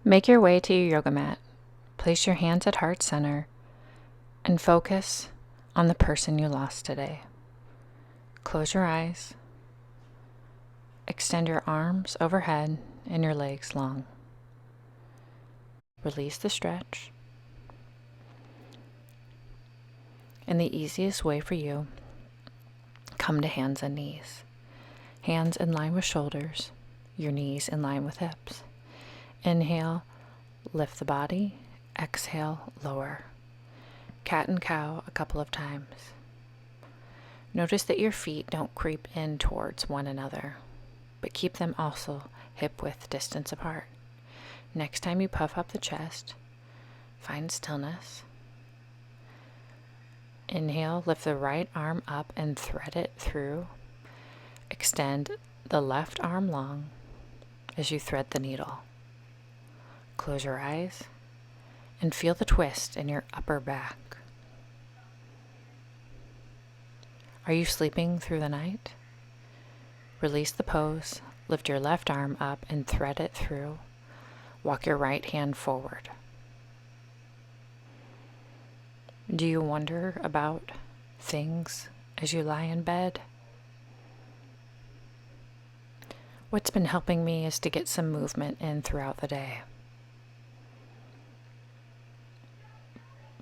Make your way to your yoga mat. Place your hands at heart center and focus on the person you lost today. Close your eyes. Extend your arms overhead and your legs long. Release the stretch. In the easiest way for you, come to hands and knees. Hands in line with shoulders, your knees in line with hips. Inhale, lift the body. Exhale, lower. Cat and cow a couple of times. Notice that your feet don't creep in towards one another, but keep them also hip-width distance apart. Next time you puff up the chest, find stillness. Inhale, lift the right arm up and thread it through. Extend the left arm long as you thread the needle. Close your eyes and feel the twist in your upper back. Are you sleeping through the night? Release the pose, lift your left arm up and thread it through. Walk your right hand forward. Do you wonder about things as you lie in bed? What's been helping me is to get some movement in throughout the day.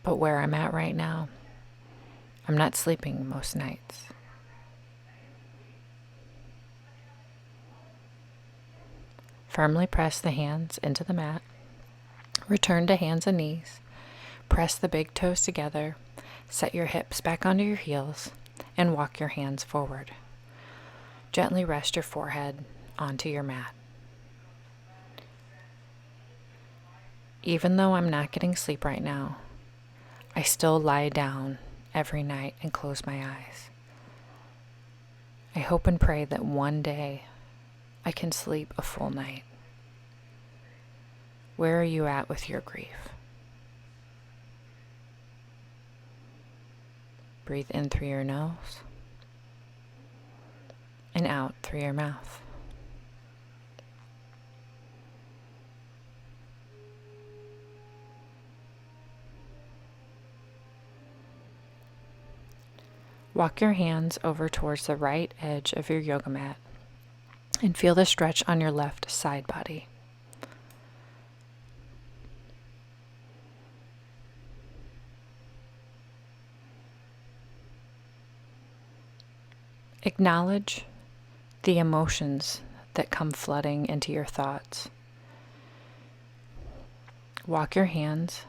But where I'm at right now, I'm not sleeping most nights. Firmly press the hands into the mat. Return to hands and knees. Press the big toes together. Set your hips back onto your heels and walk your hands forward. Gently rest your forehead onto your mat. Even though I'm not getting sleep right now, I still lie down every night and close my eyes. I hope and pray that one day I can sleep a full night. Where are you at with your grief? Breathe in through your nose and out through your mouth. Walk your hands over towards the right edge of your yoga mat and feel the stretch on your left side body. Acknowledge the emotions that come flooding into your thoughts. Walk your hands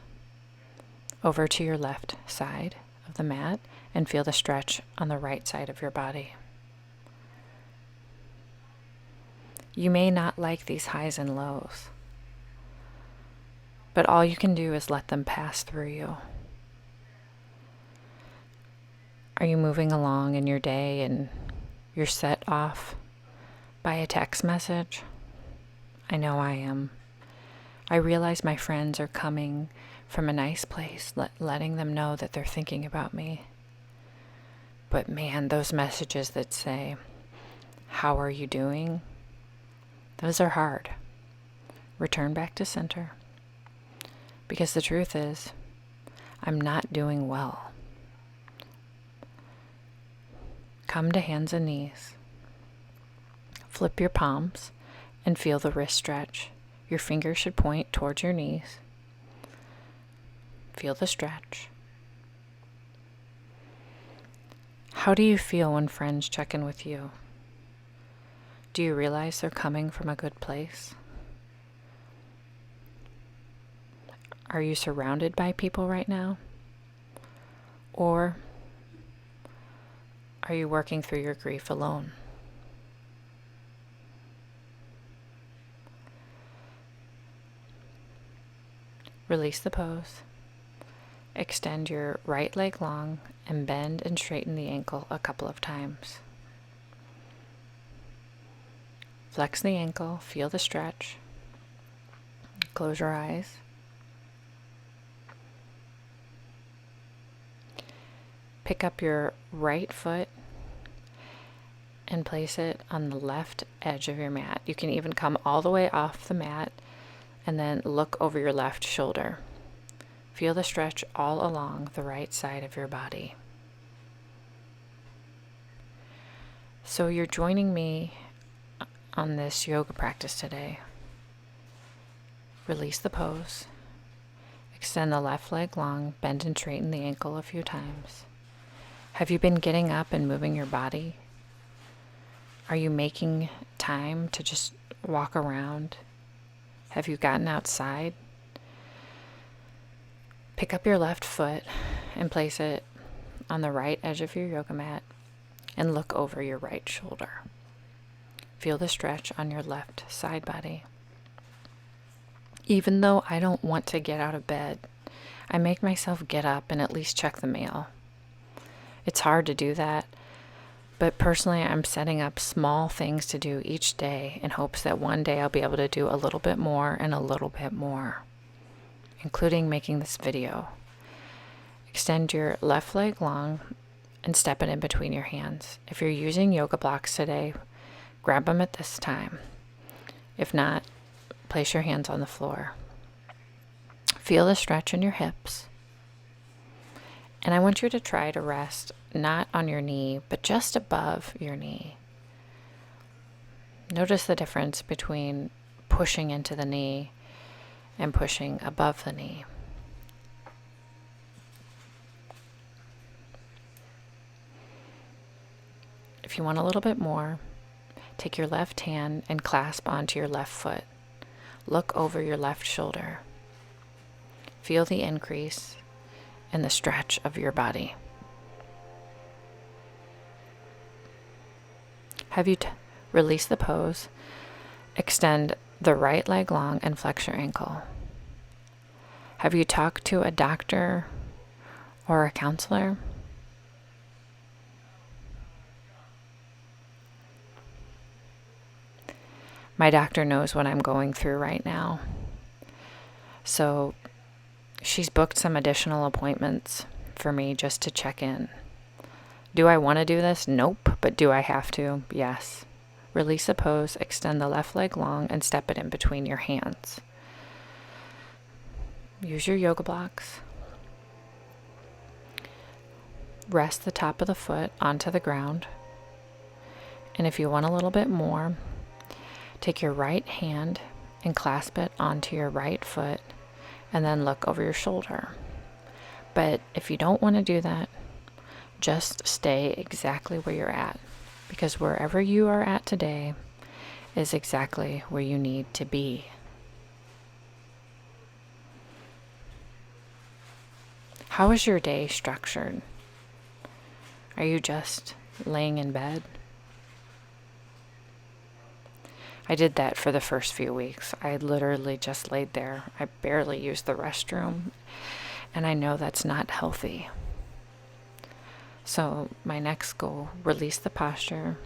over to your left side of the mat and feel the stretch on the right side of your body. You may not like these highs and lows, but all you can do is let them pass through you. Are you moving along in your day and you're set off by a text message? I know I am. I realize my friends are coming from a nice place, letting them know that they're thinking about me. But man, those messages that say, "How are you doing?" Those are hard. Return back to center. Because the truth is, I'm not doing well. Come to hands and knees. Flip your palms and feel the wrist stretch. Your fingers should point towards your knees. Feel the stretch. How do you feel when friends check in with you? Do you realize they're coming from a good place? Are you surrounded by people right now? Or are you working through your grief alone? Release the pose. Extend your right leg long and bend and straighten the ankle a couple of times. Flex the ankle, feel the stretch. Close your eyes. Pick up your right foot and place it on the left edge of your mat. You can even come all the way off the mat and then look over your left shoulder. Feel the stretch all along the right side of your body. So you're joining me on this yoga practice today. Release the pose. Extend the left leg long, bend and straighten the ankle a few times. Have you been getting up and moving your body? Are you making time to just walk around? Have you gotten outside? Pick up your left foot and place it on the right edge of your yoga mat and look over your right shoulder. Feel the stretch on your left side body. Even though I don't want to get out of bed, I make myself get up and at least check the mail. It's hard to do that, but personally I'm setting up small things to do each day in hopes that one day I'll be able to do a little bit more and a little bit more, including making this video. Extend your left leg long and step it in between your hands. If you're using yoga blocks today, grab them at this time. If not, place your hands on the floor. Feel the stretch in your hips. And I want you to try to rest not on your knee, but just above your knee. Notice the difference between pushing into the knee and pushing above the knee. If you want a little bit more, take your left hand and clasp onto your left foot. Look over your left shoulder. Feel the increase in the stretch of your body. Have you released the pose? Extend the right leg long and flex your ankle. Have you talked to a doctor or a counselor? My doctor knows what I'm going through right now. So she's booked some additional appointments for me just to check in. Do I want to do this? Nope. But do I have to? Yes. Release the pose, extend the left leg long, and step it in between your hands. Use your yoga blocks. Rest the top of the foot onto the ground. And if you want a little bit more, take your right hand and clasp it onto your right foot and then look over your shoulder. But if you don't want to do that, just stay exactly where you're at, because wherever you are at today is exactly where you need to be. How is your day structured? Are you just laying in bed? I did that for the first few weeks. I literally just laid there. I barely used the restroom, and I know that's not healthy. So my next goal, release the posture,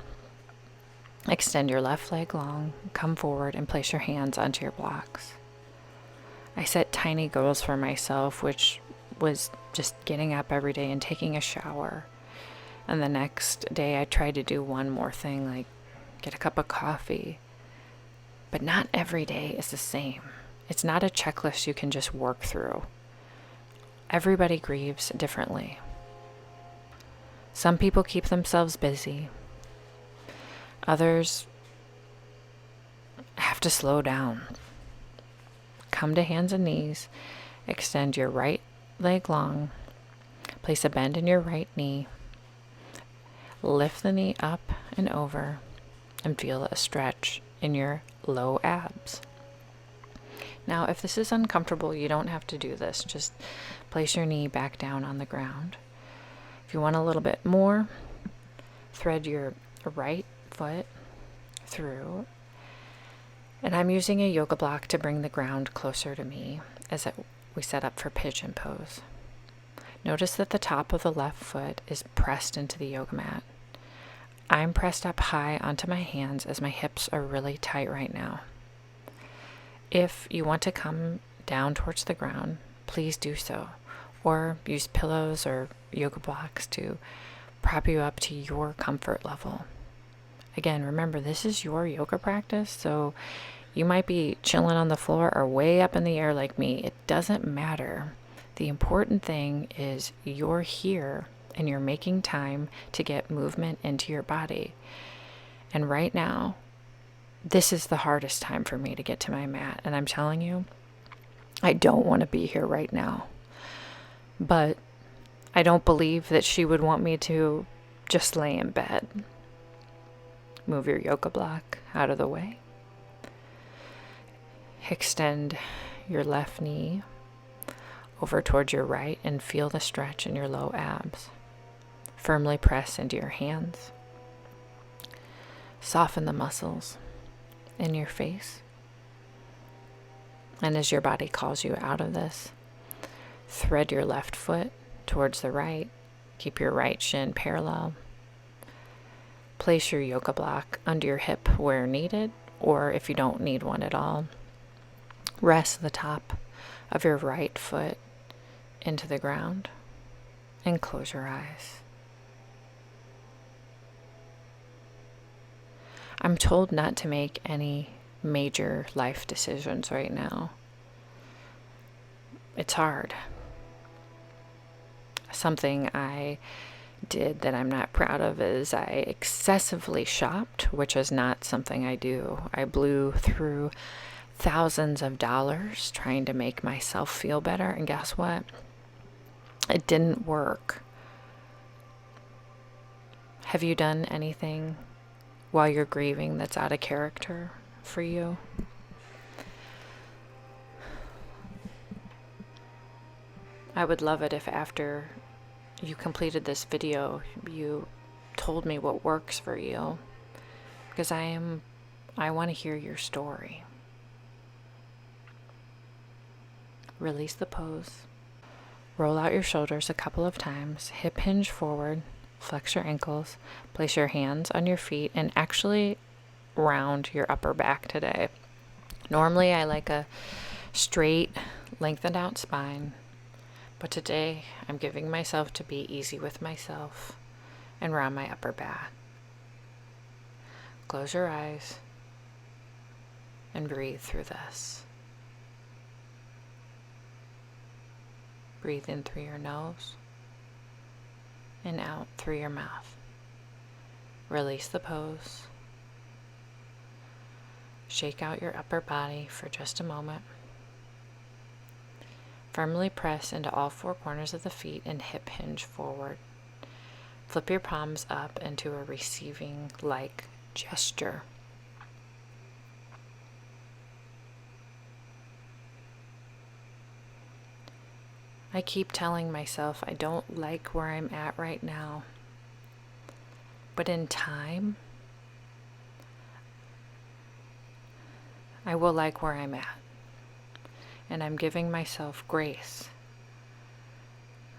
extend your left leg long, come forward and place your hands onto your blocks. I set tiny goals for myself, which was just getting up every day and taking a shower. And the next day I tried to do one more thing, like get a cup of coffee. But not every day is the same. It's not a checklist you can just work through. Everybody grieves differently. Some people keep themselves busy. Others have to slow down. Come to hands and knees. Extend your right leg long. Place a bend in your right knee. Lift the knee up and over and feel a stretch in your low abs. Now, if this is uncomfortable, you don't have to do this. Just place your knee back down on the ground. If you want a little bit more, thread your right foot through. And I'm using a yoga block to bring the ground closer to me as we set up for pigeon pose. Notice that the top of the left foot is pressed into the yoga mat. I'm pressed up high onto my hands as my hips are really tight right now. If you want to come down towards the ground, please do so. Or use pillows or yoga blocks to prop you up to your comfort level. Again, remember, this is your yoga practice, so You might be chilling on the floor or way up in the air like me. It doesn't matter. The important thing is you're here and you're making time to get movement into your body. And right now, this is the hardest time for me to get to my mat. And I'm telling you, I don't want to be here right now. But I don't believe that she would want me to just lay in bed. Move your yoga block out of the way. Extend your left knee over towards your right and feel the stretch in your low abs. Firmly press into your hands. Soften the muscles in your face. And as your body calls you out of this, thread your left foot towards the right. Keep your right shin parallel. Place your yoga block under your hip where needed, or if you don't need one at all, rest the top of your right foot into the ground and close your eyes. I'm told not to make any major life decisions right now. It's hard. Something I did that I'm not proud of is I excessively shopped, which is not something I do. I blew through thousands of dollars trying to make myself feel better, and guess what? It didn't work. Have you done anything while you're grieving that's out of character for you? I would love it if after you completed this video, you told me what works for you, because I want to hear your story. Release the pose. Roll out your shoulders a couple of times. Hip hinge forward. Flex your ankles. Place your hands on your feet and actually round your upper back today. Normally I like a straight, lengthened out spine. But today, I'm giving myself to be easy with myself and round my upper back. Close your eyes and breathe through this. Breathe in through your nose and out through your mouth. Release the pose. Shake out your upper body for just a moment. Firmly press into all four corners of the feet and hip hinge forward. Flip your palms up into a receiving-like gesture. I keep telling myself I don't like where I'm at right now. But in time, I will like where I'm at. And I'm giving myself grace.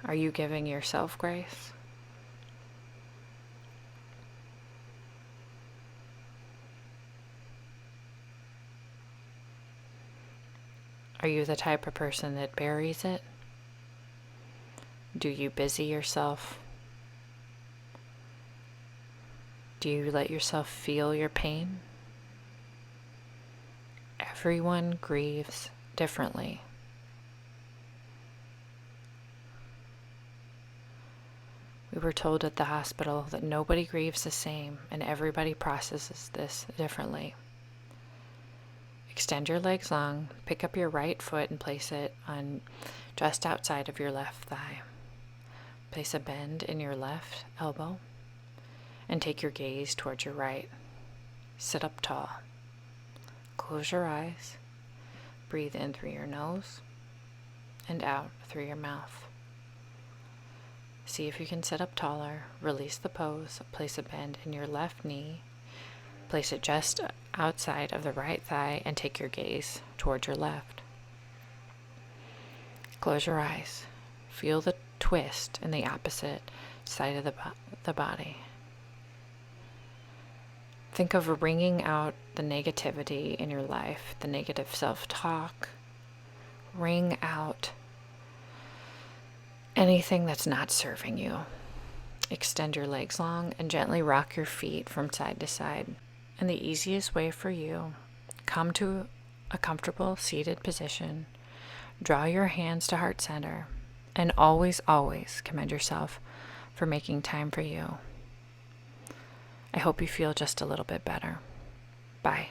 Are you giving yourself grace? Are you the type of person that buries it? Do you busy yourself? Do you let yourself feel your pain? Everyone grieves differently. We were told at the hospital that nobody grieves the same and everybody processes this differently. Extend your legs long, pick up your right foot and place it on just outside of your left thigh. Place a bend in your left elbow and take your gaze towards your right. Sit up tall. Close your eyes. Breathe in through your nose and out through your mouth. See if you can sit up taller. Release the pose. Place a bend in your left knee. Place it just outside of the right thigh and take your gaze towards your left. Close your eyes. Feel the twist in the opposite side of the body. Think of wringing out the negativity in your life, the negative self-talk. Wring out anything that's not serving you. Extend your legs long and gently rock your feet from side to side. And the easiest way for you, come to a comfortable seated position, draw your hands to heart center, and always, always commend yourself for making time for you. I hope you feel just a little bit better. Bye.